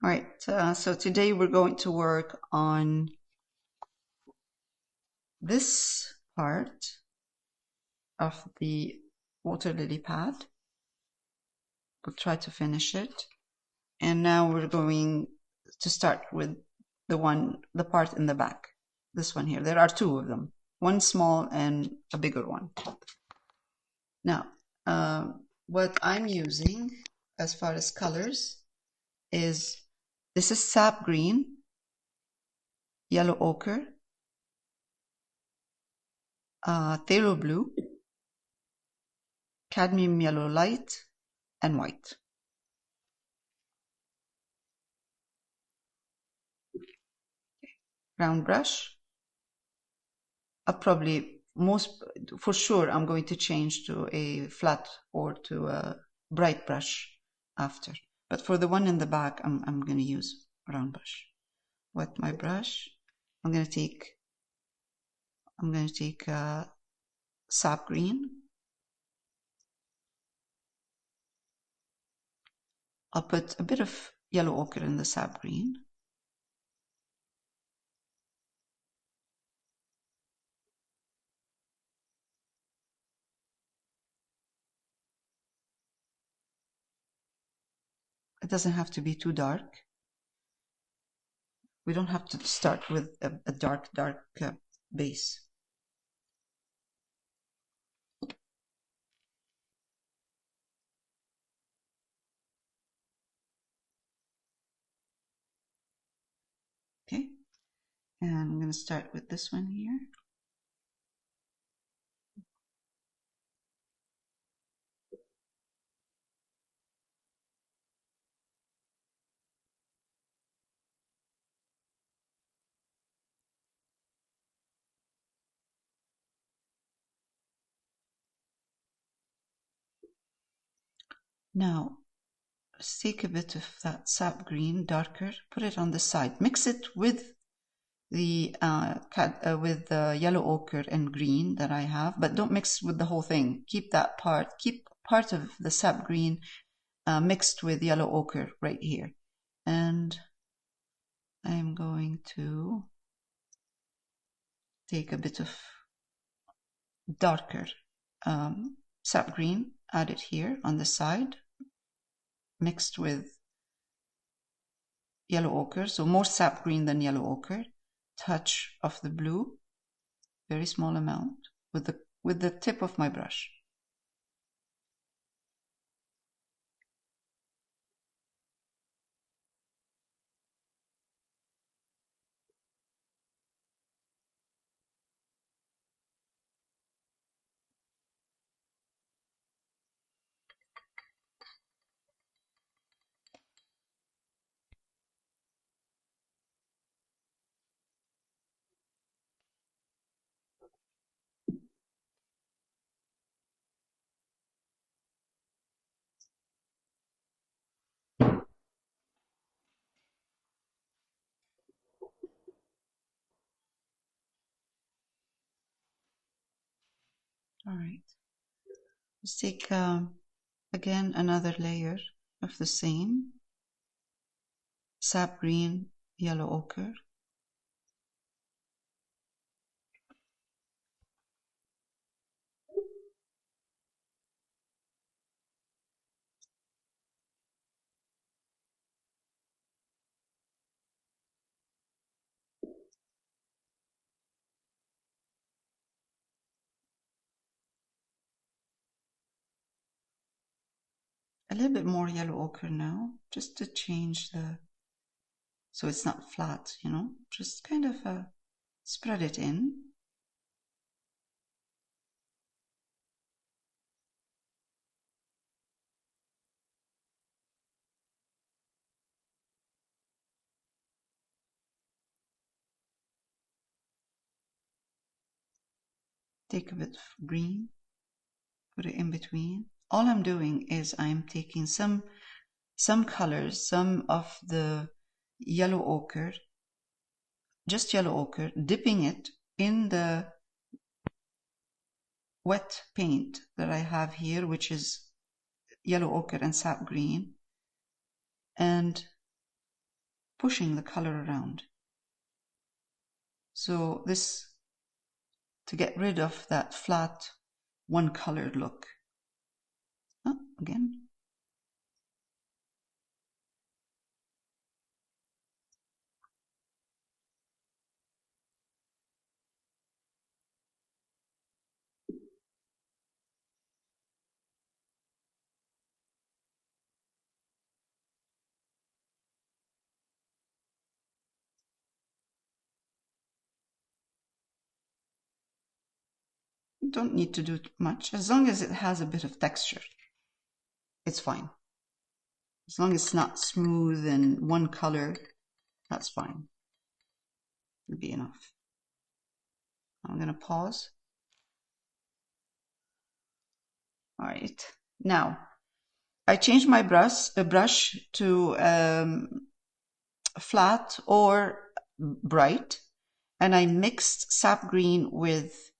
All right, so today we're going to work on this part of the water lily pad. We'll try to finish it. And now we're going to start with the part in the back. This one here. There are two of them. One small and a bigger one. Now, what I'm using as far as colors is, this is Sap Green, Yellow Ochre, Phthalo Blue, Cadmium Yellow Light, and White. Round brush. For sure, I'm going to change to a flat or to a bright brush after. But for the one in the back, I'm going to use round brush. Wet my brush. I'm going to take Sap Green. I'll put a bit of Yellow Ochre in the Sap Green. It doesn't have to be too dark. We don't have to start with a dark base. Okay, and I'm going to start with this one here. Now, let's take a bit of that Sap Green, darker, put it on the side. Mix it with the yellow ochre and green that I have, but don't mix with the whole thing. Keep part of the Sap Green mixed with yellow ochre right here. And I'm going to take a bit of darker Sap Green, add it here on the side, mixed with yellow ochre, so more Sap Green than yellow ochre. Touch of the blue, very small amount, with the tip of my brush. All right, let's take again another layer of the same Sap Green, yellow ochre. A little bit more yellow ochre now, just to change so it's not flat, you know, just kind of spread it in. Take a bit of green, put it in between. All I'm doing is I'm taking some colors, some of the yellow ochre, just yellow ochre, dipping it in the wet paint that I have here, which is yellow ochre and Sap Green, and pushing the color around. So this, to get rid of that flat, one-colored look. Oh, again. You don't need to do much. As long as it has a bit of texture, it's fine. As long as it's not smooth and one color, that's fine. It'll be enough. I'm going to pause. All right. Now, I changed my brush to flat or bright, and I mixed Sap Green with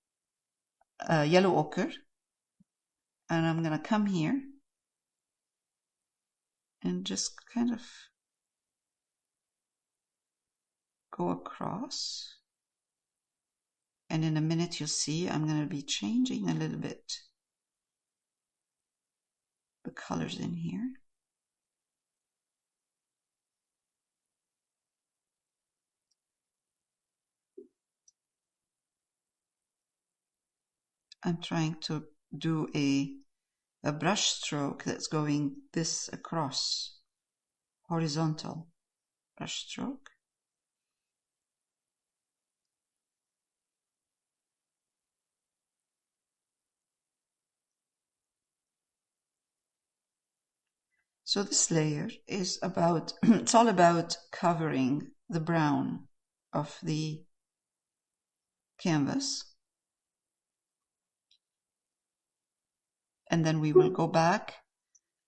yellow ochre. And I'm going to come here and just kind of go across. And in a minute, you'll see I'm going to be changing a little bit the colors in here. I'm trying to do a brush stroke that's going this across, horizontal brush stroke. So this layer is about, it's all about covering the brown of the canvas. And then we will go back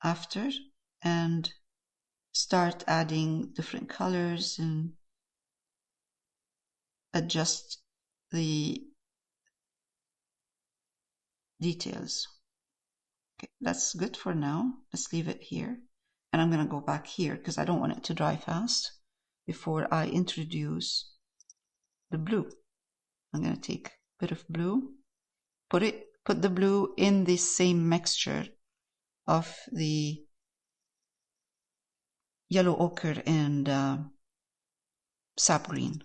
after and start adding different colors and adjust the details. Okay, that's good for now. Let's leave it here. And I'm going to go back here because I don't want it to dry fast before I introduce the blue. I'm going to take a bit of blue, put the blue in the same mixture of the yellow ochre and sap green.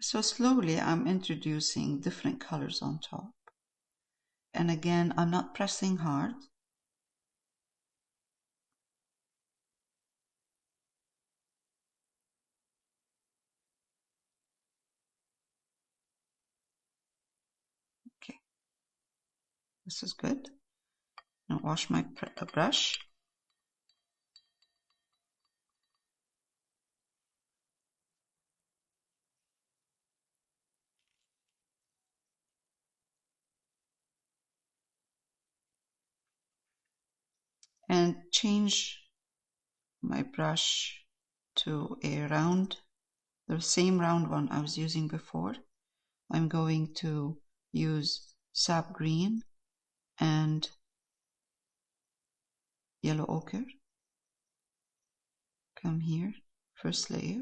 So slowly I'm introducing different colors on top. And again, I'm not pressing hard. Okay, this is good. Now wash my brush. And change my brush to a round, the same round one I was using before. I'm going to use sap green and yellow ochre. Come here, first layer.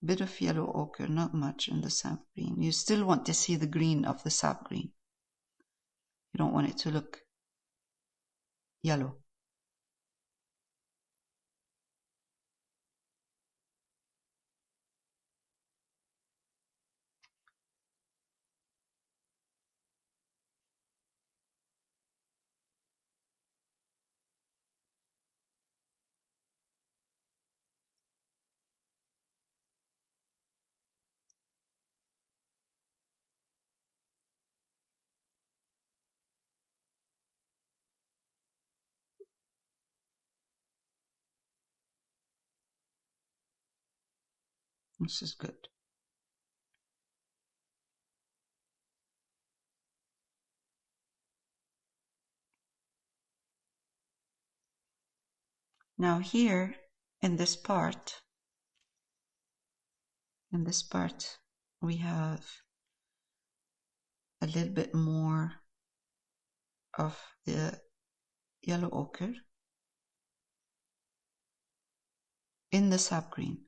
Bit of yellow ochre, not much in the sap green. You still want to see the green of the sap green. You don't want it to look yellow. This is good. Now here in this part, we have a little bit more of the yellow ochre in the sap green.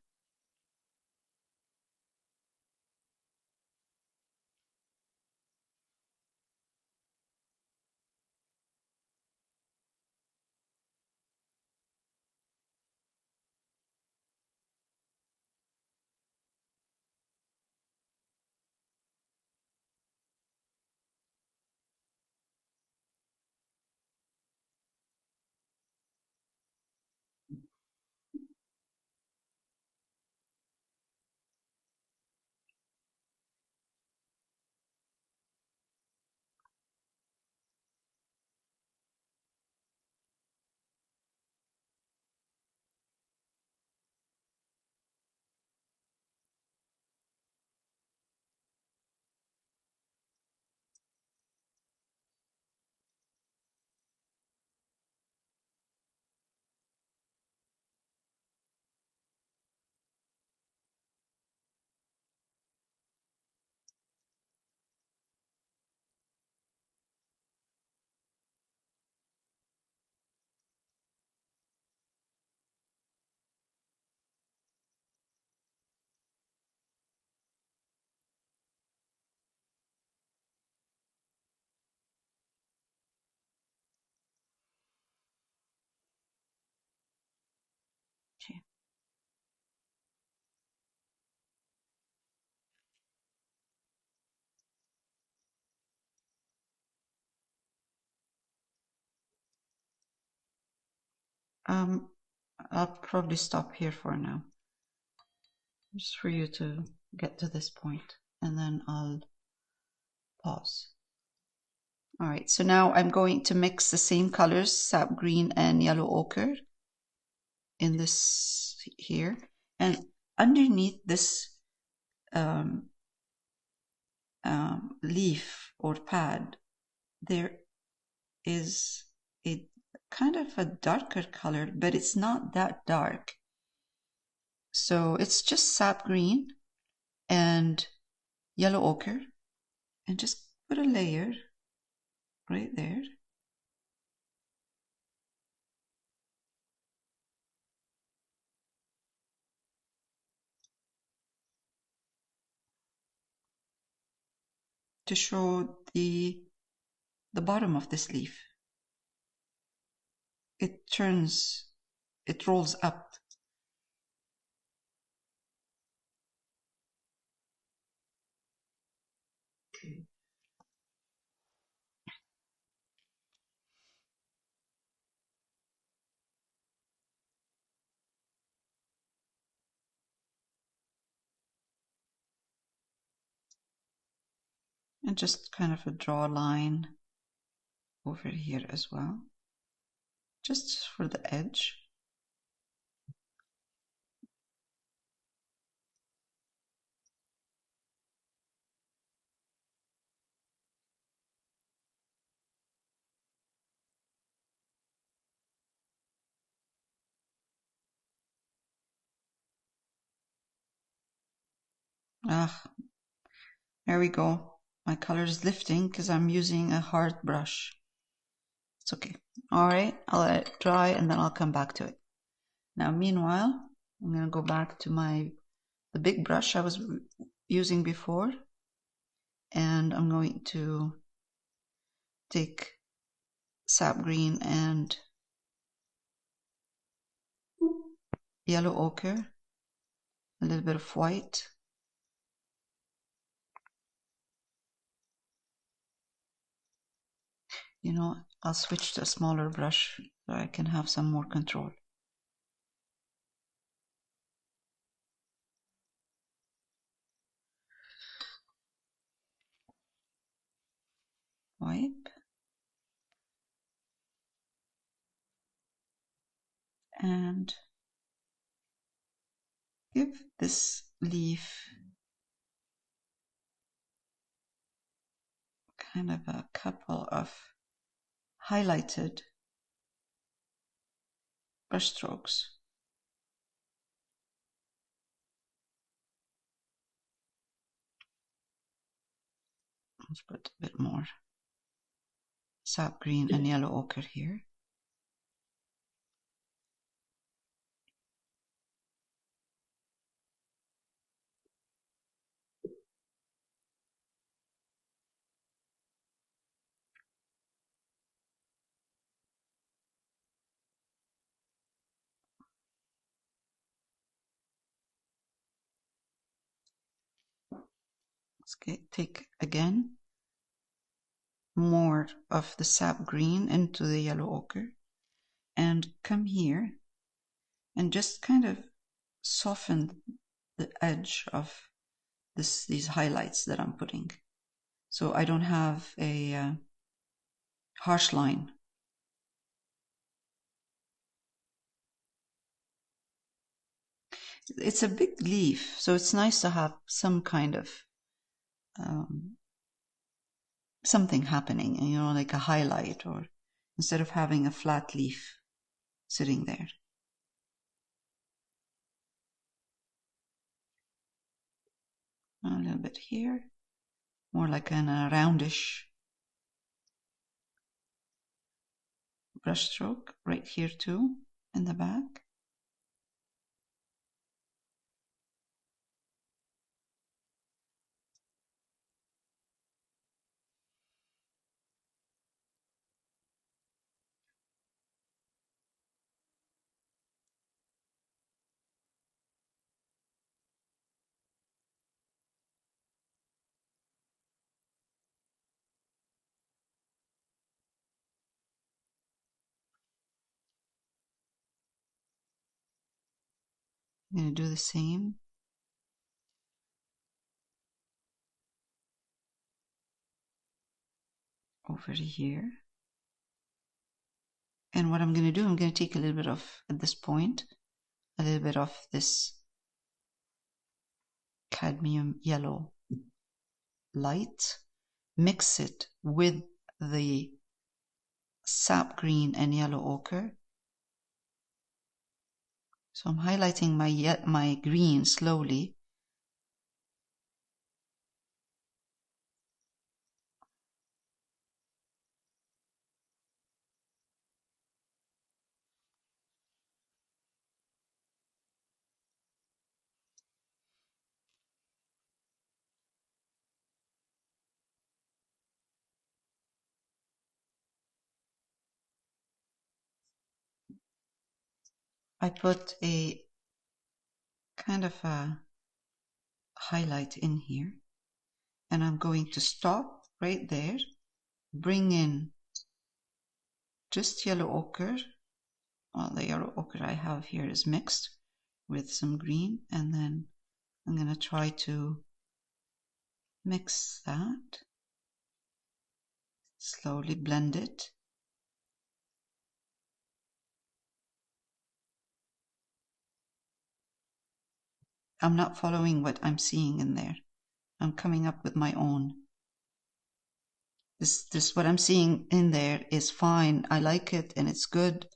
Okay. I'll probably stop here for now, just for you to get to this point, and then I'll pause. All right, so now I'm going to mix the same colors, sap green and yellow ochre, in this here, and underneath this leaf or pad, there is a kind of a darker color, but it's not that dark. So it's just sap green and yellow ochre, and just put a layer right there. To show the bottom of this leaf. It rolls up. Okay. And just kind of draw a line over here as well, just for the edge. There we go. My color is lifting because I'm using a hard brush. It's okay. All right, I'll let it dry and then I'll come back to it. Now, meanwhile, I'm going to go back to the big brush I was using before, and I'm going to take sap green and yellow ochre, a little bit of white, I'll switch to a smaller brush so I can have some more control. Wipe. And give this leave kind of a couple of highlighted brush strokes. Let's put a bit more sap green and yellow ochre here. Let's take again more of the sap green into the yellow ochre and come here and just kind of soften the edge of these highlights that I'm putting, so I don't have a harsh line. It's a big leaf, so it's nice to have some kind of something happening, you know, like a highlight, or instead of having a flat leaf sitting there. A little bit here, more like a roundish brush stroke right here too, in the back. I'm going to do the same over here. And what I'm going to do, I'm going to take a little bit of, at this point, a little bit of this cadmium yellow light, mix it with the sap green and yellow ochre. So I'm highlighting my green slowly. I put a kind of a highlight in here, and I'm going to stop right there, bring in just yellow ochre. Well, the yellow ochre I have here is mixed with some green, and then I'm going to try to mix that, slowly blend it. I'm not following what I'm seeing in there. I'm coming up with my own. This what I'm seeing in there is fine. I like it and it's good,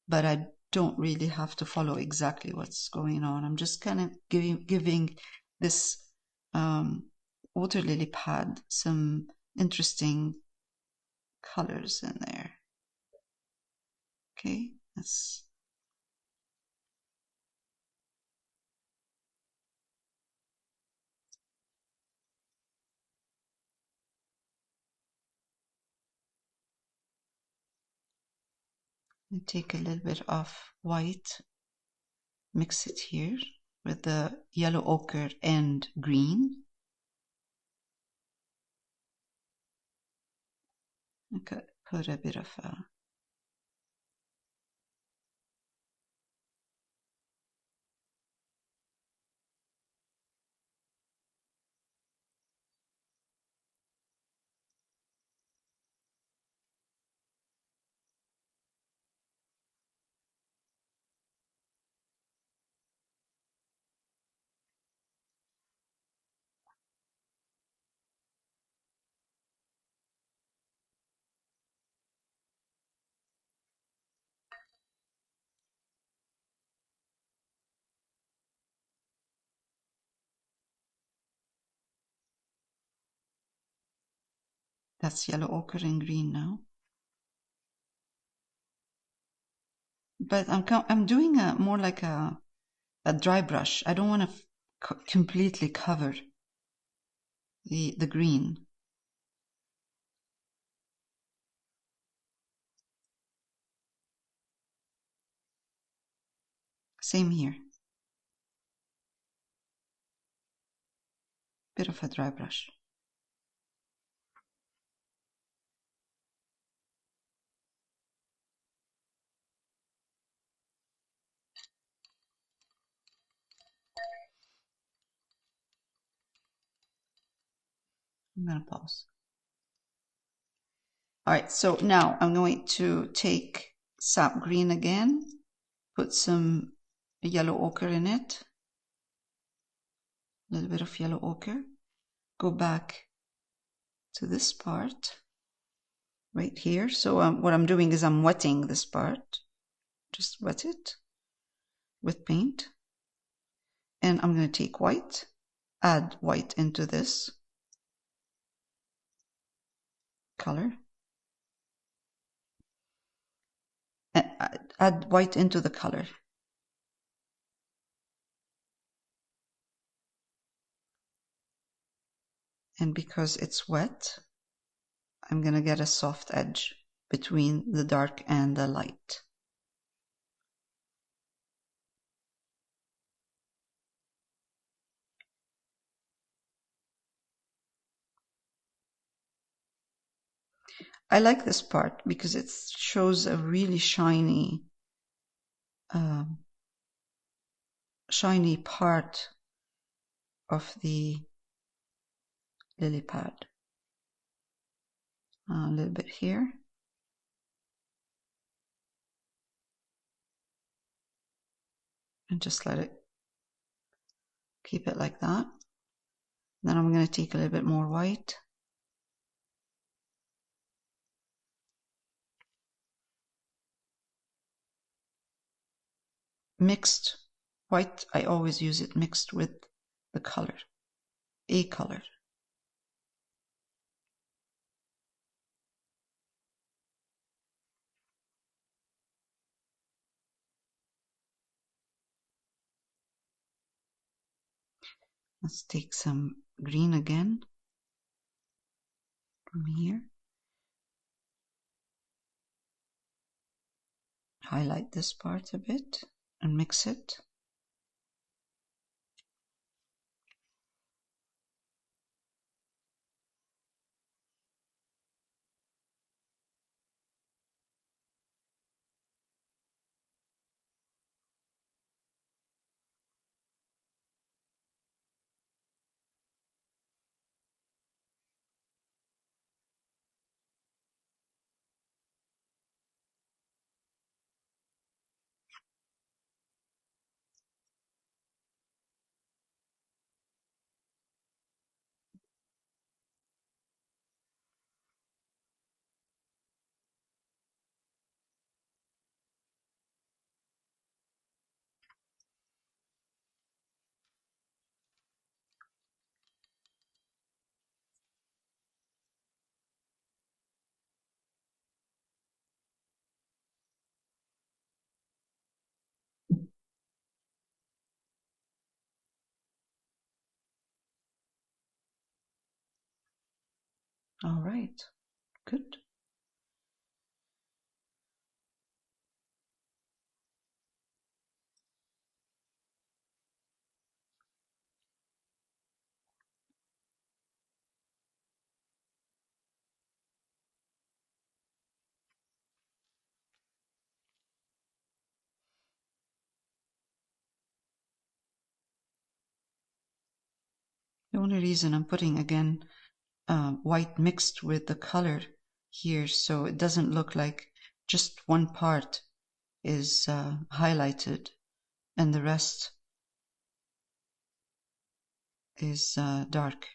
but I don't really have to follow exactly what's going on. I'm just kind of giving this water lily pad some interesting colors in there. Okay, let's take a little bit of white, mix it here with the yellow ochre and green. I could put a bit of a That's yellow ochre and green now. But I'm doing more like a dry brush. I don't want to completely cover the green. Same here. Bit of a dry brush. I'm going to pause. All right, so now I'm going to take Sap Green again, put some yellow ochre in it, a little bit of yellow ochre, go back to this part right here. So what I'm doing is I'm wetting this part, just wet it with paint. And I'm going to take white, add white into this color, and add white into the color. And because it's wet, I'm going to get a soft edge between the dark and the light. I like this part because it shows a really shiny shiny part of the lily pad. A little bit here. And just let it, keep it like that. Then I'm going to take a little bit more white. Mixed white, I always use it mixed with the color, a color. Let's take some green again from here. Highlight this part a bit and mix it. All right, good. The only reason I'm putting again white mixed with the color here, so it doesn't look like just one part is highlighted and the rest is dark.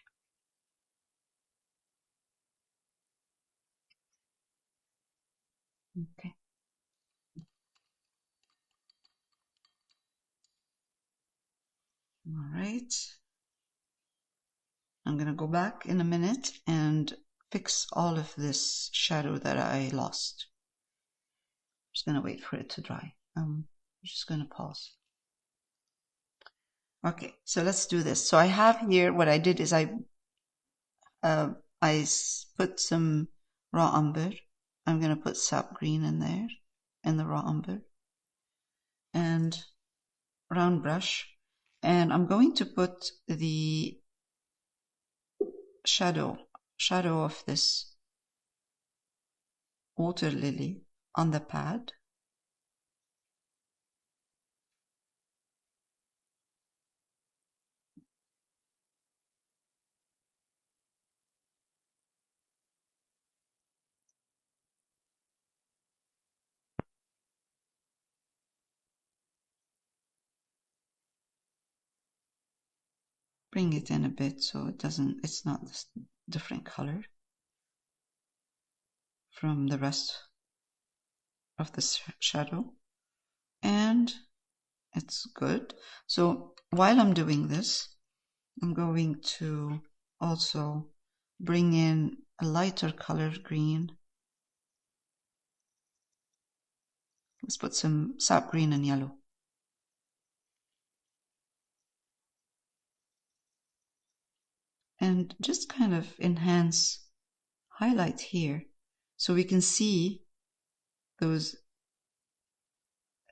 Okay. All right. I'm going to go back in a minute and fix all of this shadow that I lost. I'm just going to wait for it to dry. I'm just going to pause. Okay, so let's do this. So I have here, what I did is I put some raw umber. I'm going to put Sap Green in there, in the raw umber, and round brush. And I'm going to put the shadow of this water lily on the pad. Bring it in a bit so it's not this different color from the rest of the shadow. And it's good. So while I'm doing this, I'm going to also bring in a lighter color green. Let's put some sap green and yellow. And just kind of enhance, highlight here, so we can see those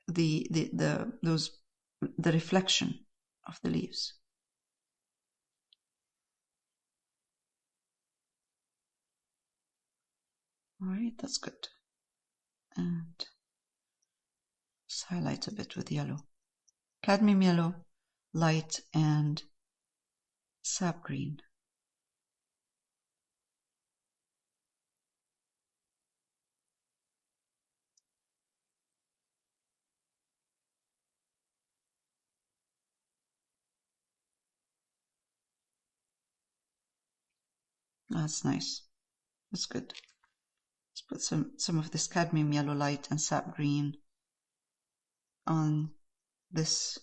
the reflection of the leaves. All right, that's good. And just highlight a bit with yellow, cadmium yellow, light, and sap green. That's nice. That's good. Let's put some of this cadmium yellow light and sap green on this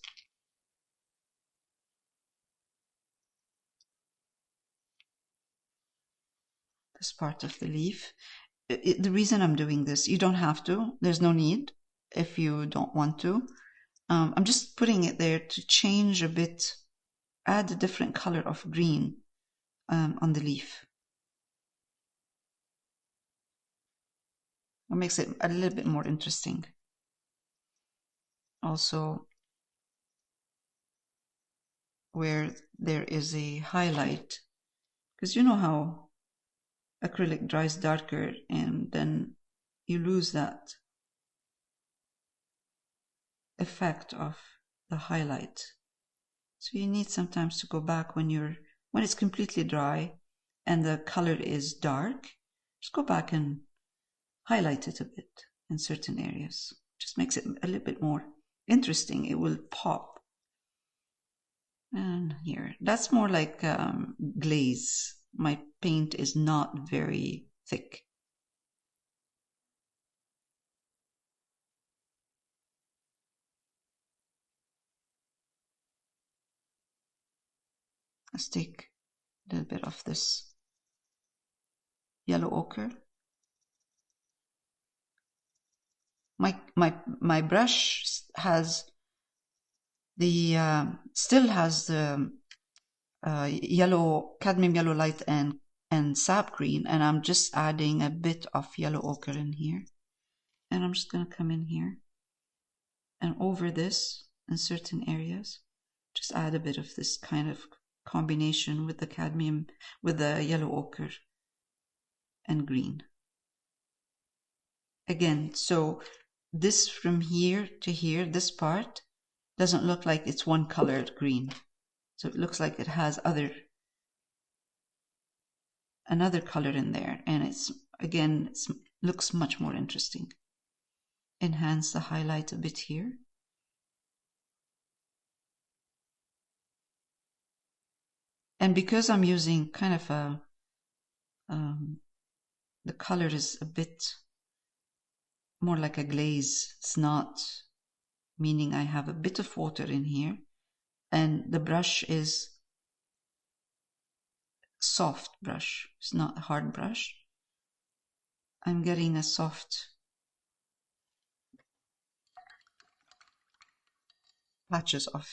part of the leaf. The reason I'm doing this, you don't have to. There's no need if you don't want to. I'm just putting it there to change a bit, add a different color of green on the leaf. It makes it a little bit more interesting. Also, where there is a highlight, because you know how acrylic dries darker and then you lose that effect of the highlight. So you need sometimes to go back when it's completely dry and the color is dark, just go back and highlight it a bit in certain areas. Just makes it a little bit more interesting. It will pop. And here, that's more like glaze. My paint is not very thick. Let's take a little bit of this yellow ochre. My brush has the still has the yellow, cadmium yellow light and sap green, and I'm just adding a bit of yellow ochre in here. And I'm just going to come in here and over this in certain areas, just add a bit of this kind of combination with the cadmium, with the yellow ochre and green. Again, so this from here to here, this part doesn't look like it's one colored green. So it looks like it has another color in there, and it's looks much more interesting. Enhance the highlight a bit here. And because I'm using kind of a the color is a bit more like a glaze. It's not, meaning I have a bit of water in here, and the brush is soft brush. It's not a hard brush. I'm getting a soft patches of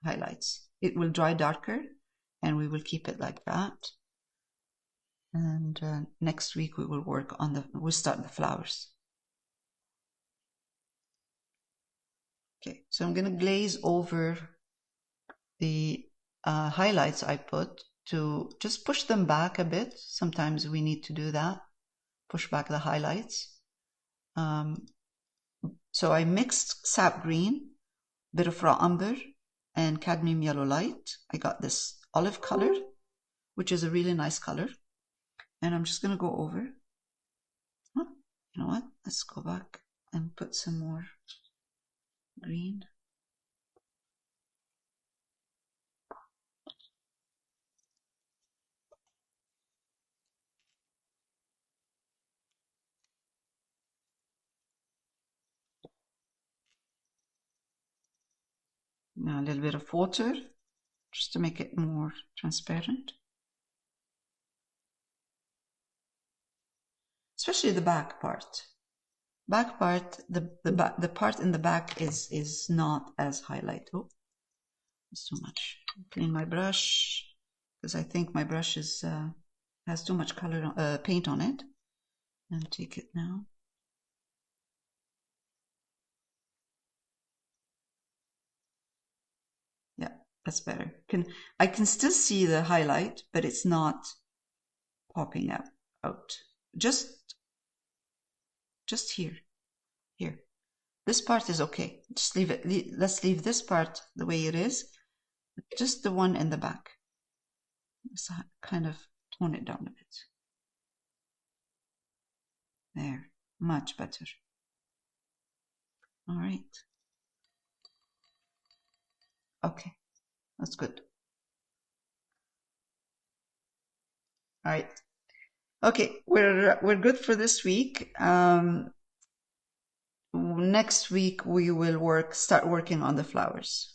highlights. It will dry darker and we will keep it like that. And next week we will work on we'll start the flowers. Okay, so I'm going to glaze over the highlights I put to just push them back a bit. Sometimes we need to do that, push back the highlights. So I mixed Sap Green, bit of raw umber, and cadmium yellow light. I got this olive color, which is a really nice color. And I'm just going to go over. Oh, you know what? Let's go back and put some more green. Now a little bit of water, just to make it more transparent. Especially the back part. Back part, the part in the back is not as highlighted. Oh, it's too much. Clean my brush because I think my brush is has too much color paint on it. And take it now. Yeah, that's better. I can still see the highlight, but it's not popping out. Just here. This part is okay. Just leave it. Let's leave this part the way it is. Just the one in the back. Let's kind of tone it down a bit. There, much better. All right. Okay, that's good. All right. Okay, we're good for this week. Next week we will start working on the flowers.